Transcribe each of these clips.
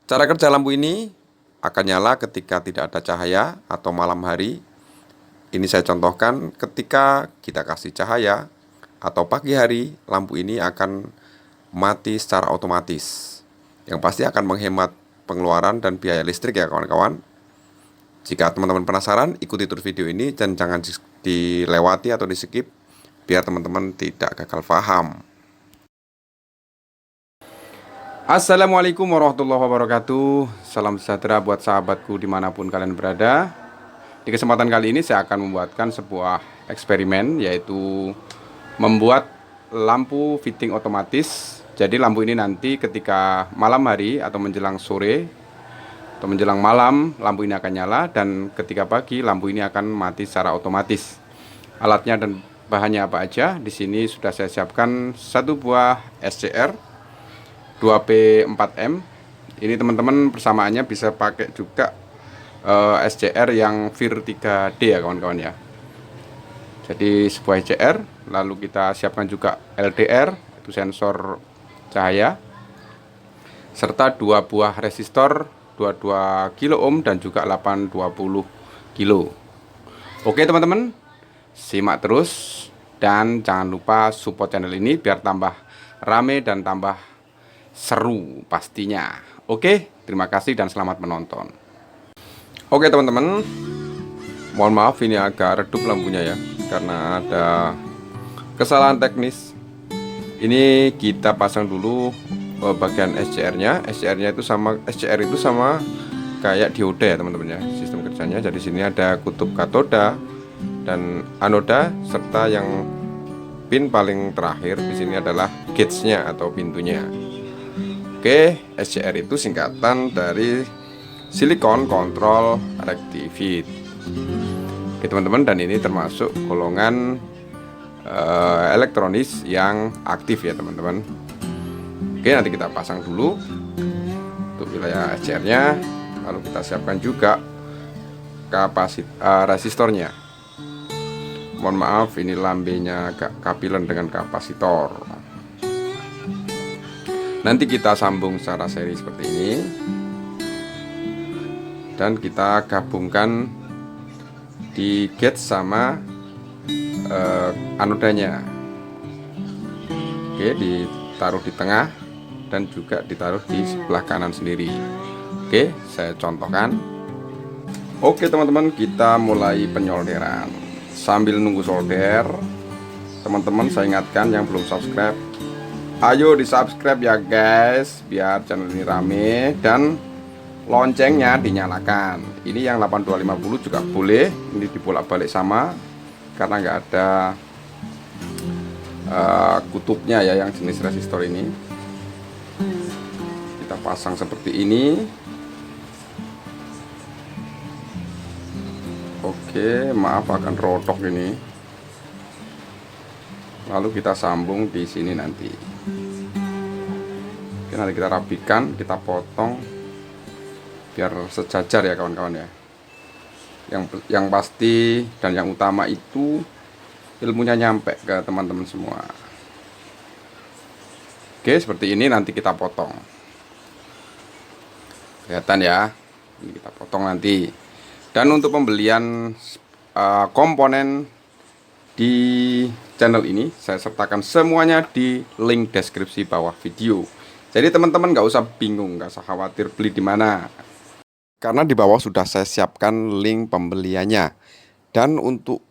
Cara kerja lampu ini akan nyala ketika tidak ada cahaya atau malam hari. Ini saya contohkan ketika kita kasih cahaya atau pagi hari, lampu ini akan mati secara otomatis. Yang pasti akan menghemat pengeluaran dan biaya listrik ya kawan-kawan. Jika teman-teman penasaran, ikuti terus video ini dan jangan dilewati atau di skip biar teman-teman tidak gagal paham. Assalamualaikum warahmatullahi wabarakatuh. Salam sejahtera buat sahabatku dimanapun kalian berada. Di kesempatan kali ini saya akan membuatkan sebuah eksperimen, yaitu membuat lampu fitting otomatis. Jadi lampu ini nanti ketika malam hari atau menjelang sore atau menjelang malam, lampu ini akan nyala, dan ketika pagi lampu ini akan mati secara otomatis. Alatnya dan bahannya apa aja? Di sini sudah saya siapkan satu buah SCR 2P4M. Ini teman-teman persamaannya bisa pakai juga SCR yang VIR 3D ya kawan-kawan ya. Jadi sebuah SCR, lalu kita siapkan juga LDR, itu sensor cahaya, serta dua buah resistor 22 kilo ohm dan juga 820 kilo. Oke teman-teman, simak terus dan jangan lupa support channel ini biar tambah rame dan tambah seru pastinya. Oke, terima kasih dan selamat menonton. Oke teman-teman, mohon maaf ini agak redup lampunya ya, karena ada kesalahan teknis. Ini kita pasang dulu bagian SCR-nya. SCR-nya itu sama kayak dioda ya teman-teman ya, sistem kerjanya. Jadi sini ada kutub katoda dan anoda, serta yang pin paling terakhir di sini adalah gauge-nya atau pintunya. Oke, SCR itu singkatan dari Silicon Control Rectified. Oke teman-teman, dan ini termasuk golongan elektronis yang aktif ya teman-teman. Oke, nanti kita pasang dulu untuk wilayah SCR-nya, lalu kita siapkan juga resistornya. Mohon maaf, ini lambenya agak kapilan dengan kapasitor. Nanti kita sambung secara seri seperti ini, dan kita gabungkan di gauge sama anodanya. Oke, ditaruh di tengah dan juga ditaruh di sebelah kanan sendiri. Oke, saya contohkan. Oke teman-teman, kita mulai penyolderan. Sambil nunggu solder, teman-teman saya ingatkan yang belum subscribe, ayo di subscribe ya guys, biar channel ini rame, dan loncengnya dinyalakan. Ini yang 8250 juga boleh, ini dibolak-balik sama, karena nggak ada kutubnya ya yang jenis resistor ini. Kita pasang seperti ini. Oke, maaf akan rontok ini. Lalu kita sambung di sini nanti. Oke, nanti kita rapikan, kita potong biar sejajar ya kawan-kawan ya. Yang pasti dan yang utama itu ilmunya nyampe ke teman-teman semua. Oke, seperti ini nanti kita potong. Kelihatan ya. Ini kita potong nanti. Dan untuk pembelian komponen di channel ini saya sertakan semuanya di link deskripsi bawah video. Jadi teman-teman nggak usah bingung, nggak usah khawatir beli di mana, karena di bawah sudah saya siapkan link pembeliannya. Dan untuk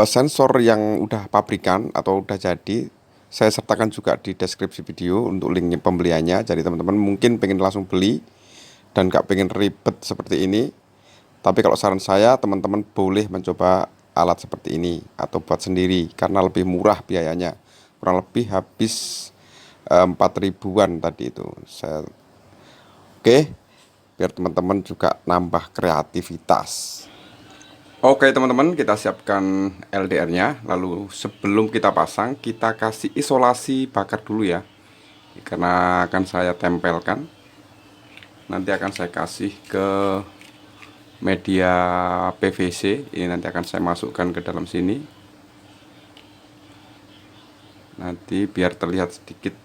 sensor yang udah pabrikan atau udah jadi, saya sertakan juga di deskripsi video untuk link pembeliannya. Jadi teman-teman mungkin pengen langsung beli dan nggak pengen ribet seperti ini, tapi kalau saran saya, teman-teman boleh mencoba alat seperti ini atau buat sendiri, karena lebih murah biayanya. Kurang lebih habis 4.000-an tadi itu. Oke, biar teman-teman juga nambah kreativitas. Oke teman-teman, kita siapkan LDR-nya. Lalu sebelum kita pasang, kita kasih isolasi bakar dulu ya, karena akan saya tempelkan. Nanti akan saya kasih ke media PVC. Ini nanti akan saya masukkan ke dalam sini. Nanti biar terlihat sedikit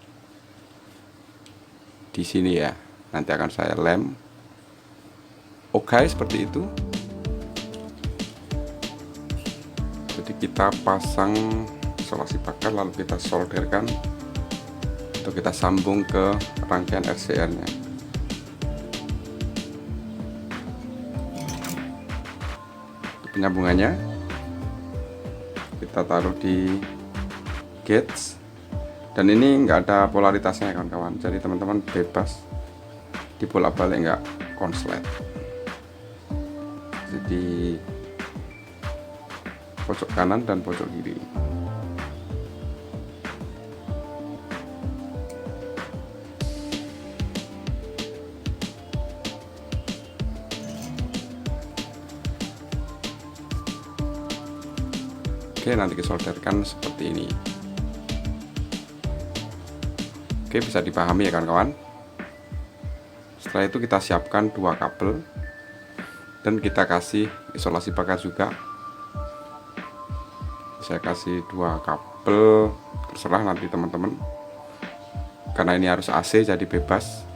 di sini ya. nanti akan saya lem. Oke, seperti itu. Jadi kita pasang isolasi pagar lalu kita solderkan untuk kita sambung ke rangkaian RCR nya. Untuk penyambungannya kita taruh di gauge, dan ini enggak ada polaritasnya kawan-kawan, jadi teman-teman bebas dibolak-balik, enggak konslet. Jadi pojok kanan dan pojok kiri. Oke, nanti disolderkan seperti ini. Oke, bisa dipahami ya kawan-kawan. Setelah itu kita siapkan 2 kabel dan kita kasih isolasi pagar juga. Saya kasih 2 kabel, terserah nanti teman-teman, karena ini harus AC jadi bebas.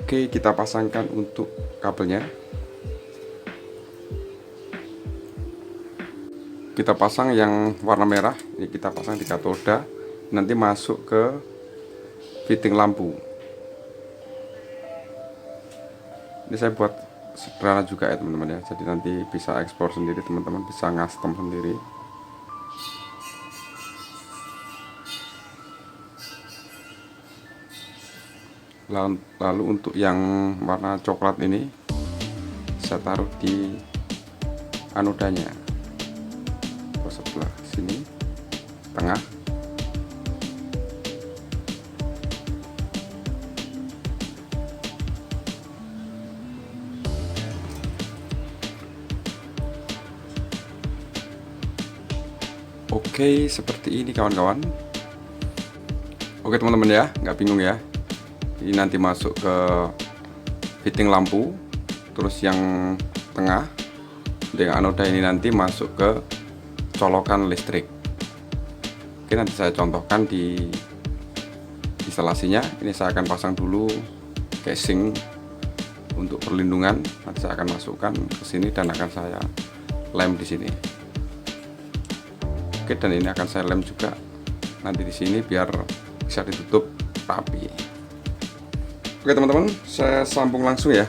Oke, kita pasangkan untuk kabelnya. Kita pasang yang warna merah, ini kita pasang di katoda, nanti masuk ke fitting lampu. Ini saya buat sederhana juga ya teman-teman ya, jadi nanti bisa eksplor sendiri, teman-teman bisa ngastem sendiri. Lalu untuk yang warna coklat ini saya taruh di anodanya ke sebelah sini tengah. Oke, seperti ini kawan-kawan. Oke teman-teman ya, nggak bingung ya. Ini nanti masuk ke fitting lampu, terus yang tengah dengan anoda ini nanti masuk ke colokan listrik. Oke, nanti saya contohkan di instalasinya. Ini saya akan pasang dulu casing untuk perlindungan. Nanti saya akan masukkan ke sini dan akan saya lem di sini. Oke, dan ini akan saya lem juga nanti di sini biar bisa ditutup rapi. Oke teman-teman, saya sambung langsung ya.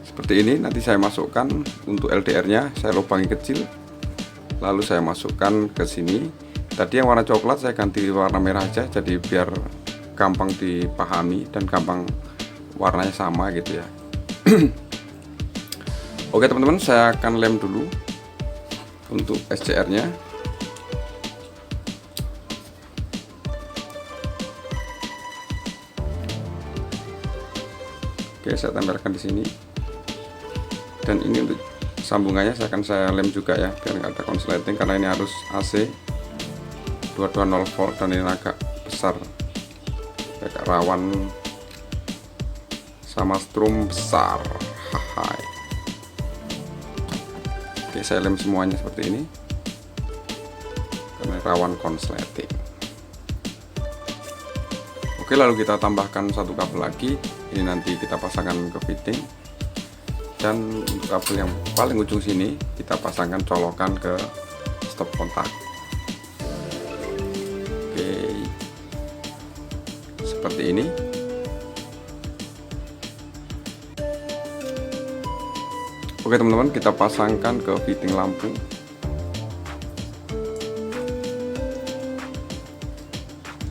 Seperti ini, nanti saya masukkan untuk LDR-nya, saya lubangi kecil. Lalu saya masukkan ke sini. Tadi yang warna coklat saya ganti warna merah aja, jadi biar gampang dipahami dan gampang warnanya sama gitu ya. Oke teman-teman, saya akan lem dulu untuk SCR-nya. Oke, saya tempelkan di sini. Dan ini untuk sambungannya akan saya lem juga ya, biar nggak ada konsleting, karena ini harus AC 220 volt dan ini agak besar, agak rawan sama strum besar. Hai. Oke, saya lem semuanya seperti ini karena rawan konsleting. Oke, lalu kita tambahkan 1 kabel lagi. Ini nanti kita pasangkan ke fitting, dan untuk kabel yang paling ujung sini kita pasangkan colokan ke stop kontak. Oke, seperti ini. Oke teman-teman, kita pasangkan ke fitting lampu.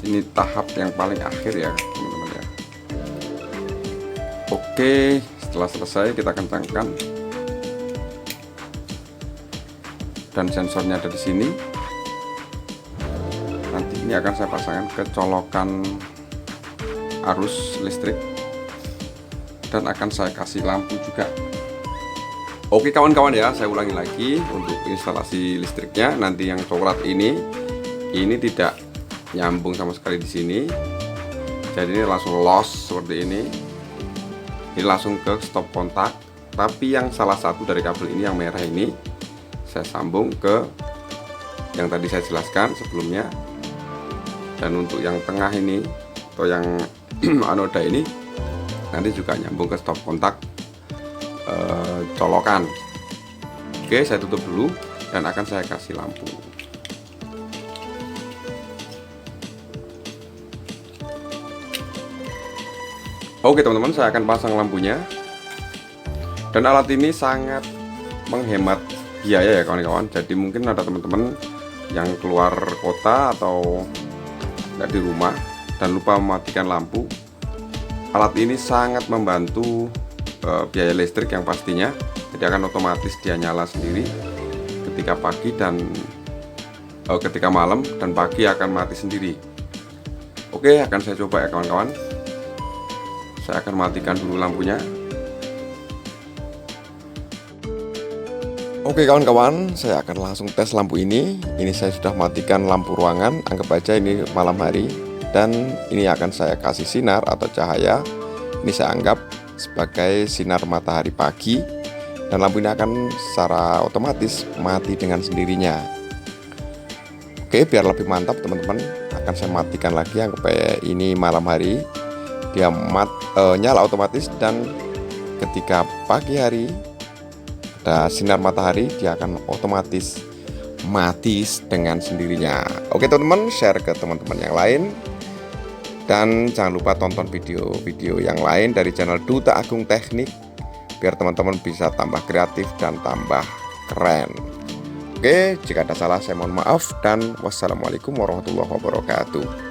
Ini tahap yang paling akhir ya teman-teman ya. Oke, setelah selesai kita kencangkan, dan sensornya ada di sini. Nanti ini akan saya pasangkan ke colokan arus listrik dan akan saya kasih lampu juga. Oke kawan-kawan ya, saya ulangi lagi untuk instalasi listriknya. Nanti yang coklat ini tidak nyambung sama sekali di sini, jadi ini langsung loss seperti ini. Ini langsung ke stop kontak, tapi yang salah satu dari kabel ini yang merah ini saya sambung ke yang tadi saya jelaskan sebelumnya. Dan untuk yang tengah ini atau yang anoda ini nanti juga nyambung ke stop kontak colokan. Oke, saya tutup dulu dan akan saya kasih lampu. Oke teman-teman, saya akan pasang lampunya. Dan alat ini sangat menghemat biaya ya kawan-kawan. Jadi mungkin ada teman-teman yang keluar kota atau nggak di rumah dan lupa mematikan lampu. Alat ini sangat membantu biaya listrik yang pastinya. Jadi akan otomatis dia nyala sendiri ketika pagi dan ketika malam, dan pagi akan mati sendiri. Oke, akan saya coba ya kawan-kawan. Saya akan matikan dulu lampunya. Oke kawan-kawan, saya akan langsung tes lampu ini. Ini saya sudah matikan lampu ruangan. Anggap aja ini malam hari. Dan ini akan saya kasih sinar atau cahaya. Ini saya anggap sebagai sinar matahari pagi. Dan lampu ini akan secara otomatis mati dengan sendirinya. Oke, biar lebih mantap teman-teman, akan saya matikan lagi. Anggap aja ini malam hari. Dia nyala otomatis, dan ketika pagi hari ada sinar matahari, dia akan otomatis mati dengan sendirinya. Oke teman-teman, share ke teman-teman yang lain, dan jangan lupa tonton video-video yang lain dari channel Duta Agung Teknik biar teman-teman bisa tambah kreatif dan tambah keren. Oke, jika ada salah saya mohon maaf, dan wassalamualaikum warahmatullahi wabarakatuh.